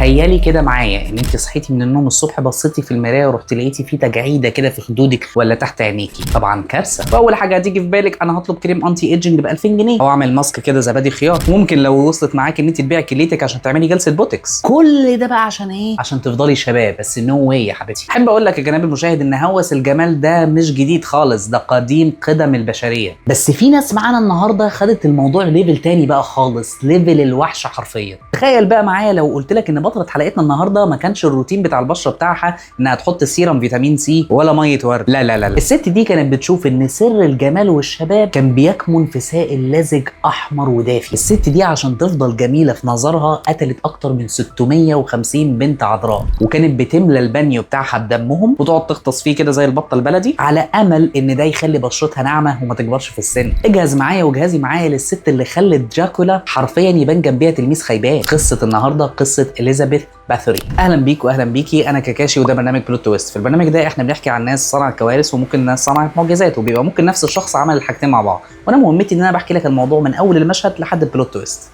تخيلي كده معايا ان انت صحيتي من النوم الصبح، بصيتي في المرايه ورحت لقيتي في تجاعيده كده في خدودك ولا تحت عينيكي. طبعا كارثه. فاول حاجه هتيجي في بالك انا هطلب كريم انتي ايجنج ب 2000 جنيه او اعمل ماسك كده زبادي خيار. ممكن لو وصلت معاك ان انت تبيع كليتك عشان تعملي جلسه بوتوكس. كل ده بقى عشان ايه؟ عشان تفضلي شباب. بس نو واي يا حبيبتي. احب اقول لك يا جناب المشاهد ان هوس الجمال ده مش جديد خالص، ده قديم قدم البشريه. بس في ناس معانا النهارده خدت الموضوع ليفل تاني بقى خالص، ليفل الوحش حرفيا. تخيل بقى معايا لو قلت لك ان بطلة حلقتنا النهارده ما كانش الروتين بتاع البشره بتاعها انها تحط سيرم فيتامين سي ولا ميه ورد. لا لا لا لا. الست دي كانت بتشوف ان سر الجمال والشباب كان بيكمن في سائل لزج احمر ودافي. الست دي عشان تفضل جميله في نظرها قتلت اكتر من 650 بنت عذراء، وكانت بتملى البانيو بتاعها بدمهم وتقعد تغطس فيه كده زي البطه البلدي على امل ان ده يخلي بشرتها ناعمه وما تكبرش في السن. اجهز معايا وجهازي معايا للست اللي خلت دراكولا حرفيا يبان جنبيها تلميذ خيبان. قصه النهارده قصه اليزابيث باثوري. اهلا بيك واهلا بيكي، انا كاكاشي وده برنامج بلوت تويست. في البرنامج ده احنا بنحكي عن ناس صنعت كوارث وممكن ناس صنعت معجزات، وبيبقى ممكن نفس الشخص عمل الحاجتين مع بعض، وانا مهمتي ان انا بحكي لك الموضوع من اول المشهد لحد البلوت تويست.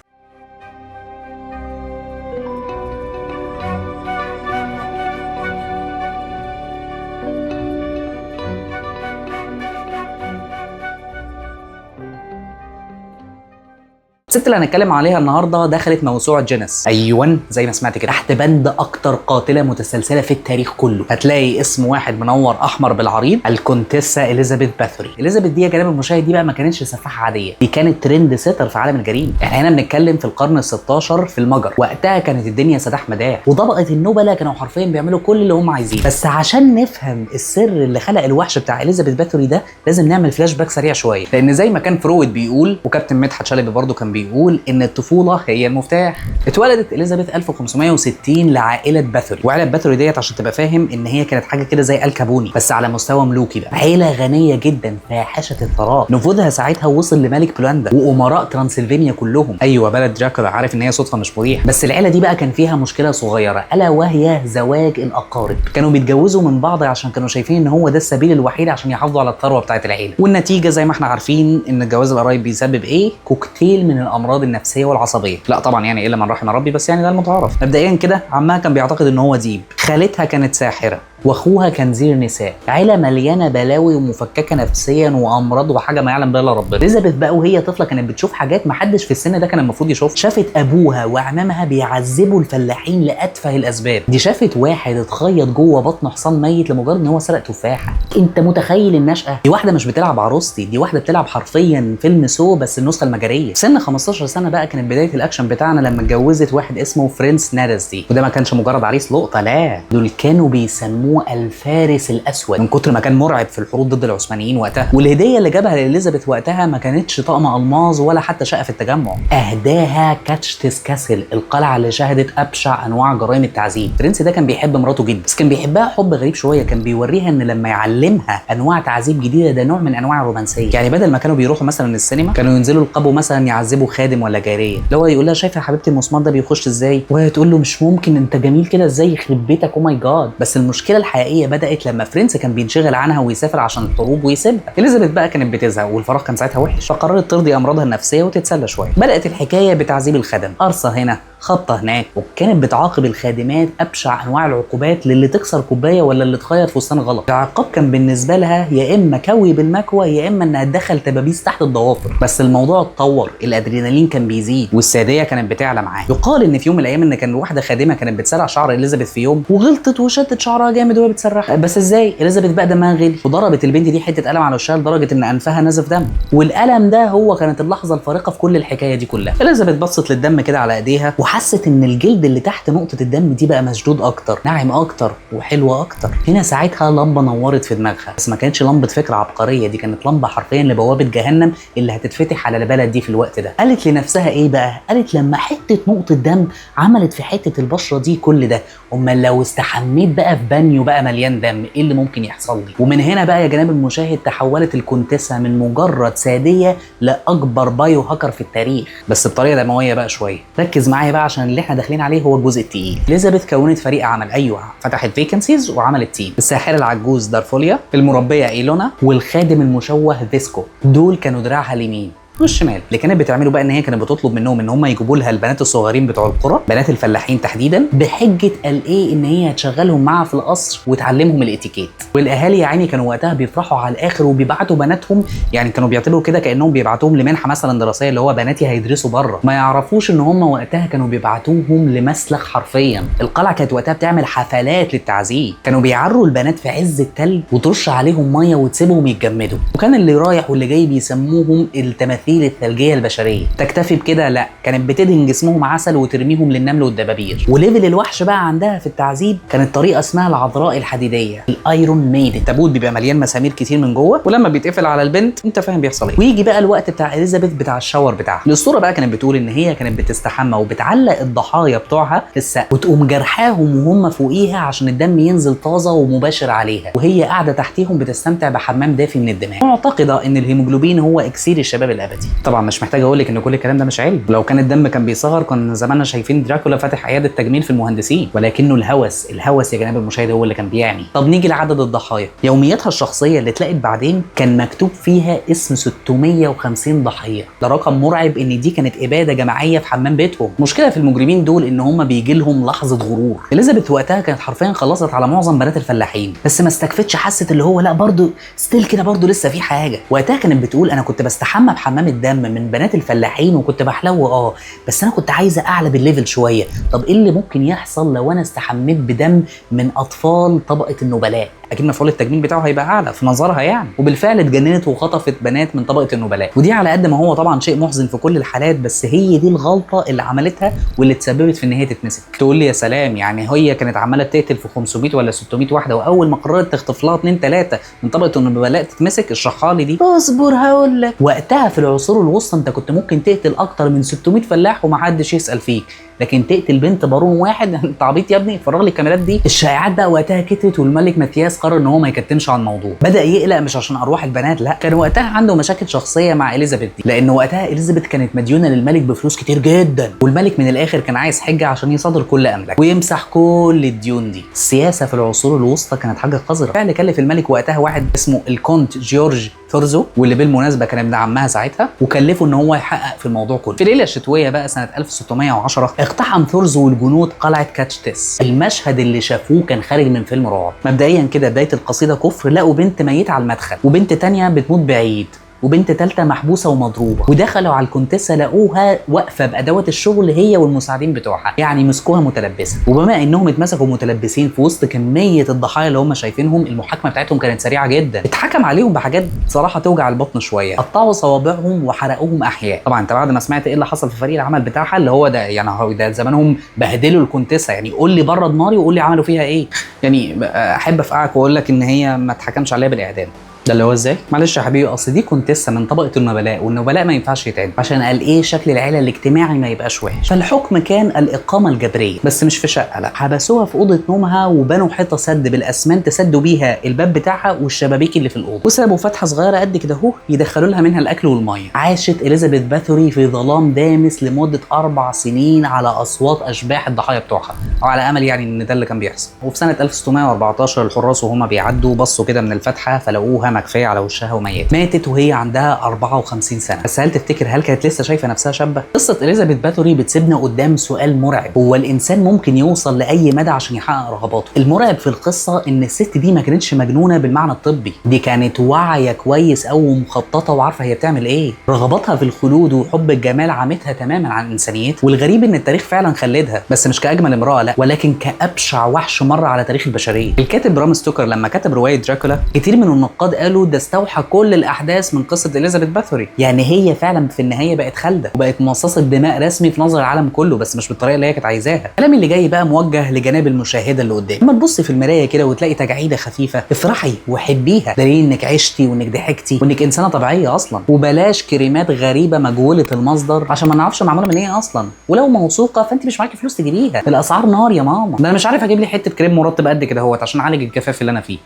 الست اللي هنتكلم عليها النهارده دخلت موسوعه جينيس، ايوه زي ما سمعت كده، تحت بند اكتر قاتله متسلسله في التاريخ كله. هتلاقي اسم واحد منور احمر بالعريض، الكونتيسا اليزابيث باثوري. اليزابيث دي يا جناب المشاهد دي بقى ما كانتش سفاحه عاديه، دي كانت ترند سيتر في عالم الجريمه. احنا هنا بنتكلم في القرن ال16 في المجر، وقتها كانت الدنيا سداح مداح، وطبقه النوبله كانوا حرفيا بيعملوا كل اللي هم عايزينه. بس عشان نفهم السر اللي خلق الوحش بتاع اليزابيث باثوري ده لازم نعمل فلاش باك سريع شويه، لان زي ما كان فرويد بيقول وكابتن مدحت شلبي برضه كان بيقول ان الطفوله هي المفتاح. اتولدت اليزابيث 1560 لعائله باثوري، وعائله باثوري ديت عشان تبقى فاهم ان هي كانت حاجه كده زي الكابوني بس على مستوى ملوكي بقى. عيله غنيه جدا فاحشه الثراء، نفوذها ساعتها وصل لملك بولندا وامراء ترانسلفانيا كلهم. ايوه بلد دراكولا، عارف ان هي صدفه مش مريحه. بس العيله دي بقى كان فيها مشكله صغيره الا وهي زواج الاقارب. كانوا بيتجوزوا من بعض عشان كانوا شايفين ان هو ده السبيل الوحيد عشان يحافظوا على الثروه بتاعه العيله، والنتيجه زي ما احنا عارفين ان جواز القرايب بيسبب ايه؟ كوكتيل من الامراض النفسيه والعصبيه. لا طبعا يعني الا من رحم ربي، بس يعني ده المتعارف. مبدئيا كده عمها كان بيعتقد ان هو ديب، خالتها كانت ساحره، واخوها كان زير نساء. عيله مليانه بلاوي ومفككه نفسيا وامراض وحاجه ما يعلم بها الا ربنا. اليزابيث بقى وهي طفله كانت بتشوف حاجات ما حدش في السن ده كان المفروض يشوفها. شافت ابوها وعمامها بيعذبوا الفلاحين لاتفه الاسباب. دي شافت واحد اتخيط جوه بطن حصان ميت لمجرد ان هو سرق تفاحه. انت متخيل النشأه؟ دي واحده مش بتلعب عروستي، دي واحده بتلعب حرفيا فيلم سو بس النسخه المجريه. سن 15 سنه بقى كانت بدايه الاكشن بتاعنا لما اتجوزت واحد اسمه فرينس نارس. وده ما كانش مجرد عريس لقطه، لا دول كانوا بيسموه الفارس الاسود من كتر ما كان مرعب في الحروب ضد العثمانيين وقتها. والهديه اللي جابها لإليزابيث وقتها ما كانتش طقم الماظ ولا حتى شقه في التجمع، اهداها كاتشتس كاسل، القلعه اللي شهدت ابشع انواع جرائم التعذيب. فرينس ده كان بيحب مراته جدا، بس كان بيحبها حب غريب شويه. كان بيوريها ان لما يعلمها انواع تعذيب جديده ده نوع من انواع الرومانسيه. يعني بدل ما كانوا بيروحوا مثلا السينما كانوا ينزلوا القبو مثلا يعذبوا خادم ولا جاريه، اللي هو يقول لها شايفه يا حبيبتي المسمار ده بيخش ازاي، وهي تقول له مش ممكن انت جميل كده ازاي يخرب بيتك او ماي جاد. بس المشكله الحقيقيه بدات لما فرينس كان بينشغل عنها ويسافر عشان الحروب ويسيبها. اليزابيث بقى كانت بتزهق والفراغ كان ساعتها وحش، فقررت ترضي امراضها النفسيه وتتسلى شويه. بدات الحكايه بتعذيب الخدم، قرصه هنا خبطه هناك، وكانت بتعاقب الخادمات ابشع انواع العقوبات للي تكسر كوبايه ولا اللي تخيط فستان غلط. العقاب كان بالنسبه لها يا اما كوي بالمكوى يا اما انها تدخل تبابيس تحت الضوافر. بس الموضوع اتطور، الادرينالين كان بيزيد والساديه كانت بتعلى معاه. يقال ان في يوم من الايام ان كان واحده خادمه كانت بتسرح شعر اليزابيث في يوم وغلطت وشدت شعرها جامد وهي بتسرح. بس ازاي؟ اليزابيث بقى دمها غلي وضربت البنت دي حته قلم على وشها لدرجه ان انفها نزف دم، والقلم ده هو كانت اللحظه الفارقه في كل الحكايه دي كلها. اليزابيث بصت للدم كده على ايديها وحست ان الجلد اللي تحت نقطه الدم دي بقى مشدود اكتر، ناعم اكتر وحلوه اكتر. هنا ساعتها لمبه نورت في دماغها، بس ما كانتش لمبه فكره عبقريه، دي كانت لمبه حرفيا لبوابه جهنم اللي هتتفتح على البلد دي في الوقت ده. قالت لنفسها ايه بقى؟ قالت لما حته نقطه دم عملت في حته البشره دي كل ده، امال لو استحميت بقى في بانيو بقى مليان دم ايه اللي ممكن يحصل لي؟ ومن هنا بقى يا جناب المشاهد تحولت الكونتيسا من مجرد ساديه لاكبر بايو هاكر في التاريخ، بس بطريقه دمويه بقى شويه. ركز معايا بقى عشان اللي احنا داخلين عليه هو الجزء التقيل. اليزابيث كونت فريق عمل، ايوه فتحت فيكنسيز وعملت تيم. الساحره العجوز دارفوليا، المربيه ايلونا، والخادم المشوه فيسكو، دول كانوا دراعها اليمين. والشمال. اللي كانت بتعمله بقى ان هي كانت بتطلب منهم ان هم يجيبوا لها البنات الصغيرين بتوع القرى، بنات الفلاحين تحديدا، بحجه قال ايه ان هي هتشغلهم معاها في القصر وتعلمهم الاتيكيت. والاهالي يا عيني كانوا وقتها بيفرحوا على الاخر وبيبعتوا بناتهم، يعني كانوا بيعتبروا كده كانهم بيبعتوهم لمنحه مثلا دراسيه، اللي هو بناتي هيدرسوا بره. ما يعرفوش ان هم وقتها كانوا بيبعتوهم لمسلخ حرفيا. القلعه كانت وقتها بتعمل حفلات للتعذيب، كانوا بيعروا البنات في عز التلج وترش عليهم ميه وتسيبهم يتجمدوا، وكان اللي رايح واللي جاي بيسموهم التماثيل الثلجيه البشريه. تكتفي بكده؟ لا، كانت بتدهن جسمهم عسل وترميهم للنمل والدبابير. وليفل الوحش بقى عندها في التعذيب كانت طريقه اسمها العذراء الحديديه، الايرون ميدن. التابوت بيبقى مليان مسامير كتير من جوه، ولما بيتقفل على البنت انت فاهم بيحصل ايه. ويجي بقى الوقت بتاع اليزابيث بتاع الشاور بتاعها. الاسطوره بقى كانت بتقول ان هي كانت بتستحمى وبتعلق الضحايا بتوعها في السقف وتقوم جرحاهم وهم فوقيها عشان الدم ينزل طازه ومباشر عليها، وهي قاعده تحتيهم بتستمتع بحمام دافي من الدماء. معتقده ان الهيموجلوبين هو اكسير الشباب الابدي. طبعا مش محتاج اقول لك ان كل الكلام ده مش علم، لو كان الدم كان بيصغر كنا زماننا شايفين دراكولا فاتح عياده تجميل في المهندسين، ولكنه الهوس يا جناب المشاهد هو اللي كان بيعني. طب نيجي لعدد الضحايا. يومياتها الشخصيه اللي اتلقت بعدين كان مكتوب فيها اسم 650 ضحيه. ده رقم مرعب ان دي كانت اباده جماعيه في حمام بيتهم. مشكله في المجرمين دول ان هم بيجي لهم لحظه غرور. اليزابيث وقتها كانت حرفيا خلصت على معظم بنات الفلاحين، بس ما استكفتش، حست اللي هو لا برضه ستيل كده برضه لسه في حاجه. وقتها كانت بتقول انا كنت بستحمى بحمام الدم من بنات الفلاحين وكنت بحلو بس انا كنت عايزه اعلى بالليفل شويه. طب ايه اللي ممكن يحصل لو انا استحميت بدم من اطفال طبقه النبلاء؟ اكيد مفعول التجميل بتاعه هيبقى اعلى في نظرها يعني. وبالفعل اتجننت وخطفت بنات من طبقه النبلاء، ودي على قد ما هو طبعا شيء محزن في كل الحالات، بس هي دي الغلطه اللي عملتها واللي تسببت في ان هي تتمسك. تقول لي يا سلام، يعني هي كانت عماله تقتل في 500 ولا 600 واحده، واول ما قررت تخطف لها 2 3 من طبقه النبلاء تتمسك؟ اشرحها لي دي. اصبر هقول لك. وقتها في العصور الوسطى انت كنت ممكن تقتل اكتر من 600 فلاح ومحدش يسال فيك، لكن تقتل بنت بارون واحد؟ انت عبيط يا ابني، فرغ لي الكاميرات دي. الشائعات بقى وقتها كترت، والملك ماتياس قرر ان هو ما يكتمش عن الموضوع. بدا يقلق مش عشان ارواح البنات، لا، كان وقتها عنده مشاكل شخصيه مع اليزابيث دي، لان وقتها اليزابيث كانت مديونه للملك بفلوس كتير جدا، والملك من الاخر كان عايز حجه عشان يصادر كل املاك ويمسح كل الديون دي. السياسه في العصور الوسطى كانت حاجه قذره. فعلا كلف الملك وقتها واحد اسمه الكونت جورج ثورزو، واللي بالمناسبه كان ابن عمها ساعتها، وكلفه ان هو يحقق في الموضوع كله. في الليله الشتويه بقى سنه 1610 اقتحم ثورزو والجنود قلعه كاتشتس. المشهد اللي شافوه كان خارج من فيلم رعب. مبدئيا كده بدايه القصيده كفر، لقوا بنت ميته على المدخل، وبنت تانية بتموت بعيد، وبنت ثالثه محبوسه ومضروبه، ودخلوا على الكونتيسه لقوها واقفه بادوات الشغل هي والمساعدين بتوعها، يعني مسكوها متلبسه. وبما انهم اتمسكوا متلبسين في وسط كميه الضحايا اللي هم شايفينهم، المحاكمه بتاعتهم كانت سريعه جدا. اتحكم عليهم بحاجات بصراحه توجع البطن شويه، قطعوا صوابعهم وحرقوهم احياء. طبعا انت بعد ما سمعت ايه اللي حصل في فريق العمل بتاعها، اللي هو ده يعني هو ده زمانهم بهدلوا الكونتيسه، يعني قول لي برد ناري وقول لي عملوا فيها ايه. يعني احب افقعك واقول لك ان هي ما اتحكمش عليها بالاعدام. ده اللي هو ازاي؟ معلش يا حبيبي، اصل دي كونتيسه من طبقه النبلاء، والنبلاء ما ينفعش يتعدم عشان قال ايه شكل العيله الاجتماعي ما يبقاش وحش. فالحكم كان الاقامه الجبريه، بس مش في شقه، لا، حبسوها في اوضه نومها وبنوا حيطه سد بالاسمنت سدوا بيها الباب بتاعها والشبابيك اللي في الاوضه، وسابوا فتحه صغيره قد كده اهو يدخلوا لها منها الاكل والميه. عاشت اليزابيث باثوري في ظلام دامس لمده 4 سنين على اصوات اشباح الضحايا بتوعها، او على امل يعني ان ده اللي كان بيحصل. وفي سنه 1614 الحراس وهم بيعدوا بصوا كده من الفتحه فلقوها مكفيه على وشها وميت. ماتت وهي عندها 54 سنه. بس هل تفتكر هل كانت لسه شايفه نفسها شابه؟ قصه اليزابيث باثوري بتسيبنا قدام سؤال مرعب، هو الانسان ممكن يوصل لاي مدى عشان يحقق رغباته؟ المرعب في القصه ان الست دي ما كانتش مجنونه بالمعنى الطبي، دي كانت واعيه كويس قوي ومخططه وعارفه هي بتعمل ايه. رغباتها في الخلود وحب الجمال عمتها تماما عن انسانيتها، والغريب ان التاريخ فعلا خلدها، بس مش كاجمل امراه لا، ولكن كابشع وحش مر على تاريخ البشريه. الكاتب برام ستوكر لما كتب روايه دراكولا، كتير من النقاد قالوا ده استوحى كل الاحداث من قصه اليزابيث باثوري، يعني هي فعلا في النهايه بقت خالده وبقت مصاصه دماء رسمي في نظر العالم كله، بس مش بالطريقه اللي هي كانت عايزاها. الكلام اللي جاي بقى موجه لجناب المشاهده اللي قدام. لما تبصي في المرايه كده وتلاقي تجاعيده خفيفه، افرحي وحبيها، دليل انك عشتي وانك ضحكتي وانك انسانه طبيعيه اصلا. وبلاش كريمات غريبه مجهوله المصدر عشان ما نعرفش معموله من ايه اصلا، ولو موثوقه فانت مش معاكي فلوس تجيبيها، الاسعار نار يا ماما. ده انا مش عارف اجيب لي حته كريم مرطب قد كده اهوت عشان اعالج الجفاف اللي انا فيه.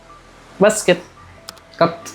بس كده. كت.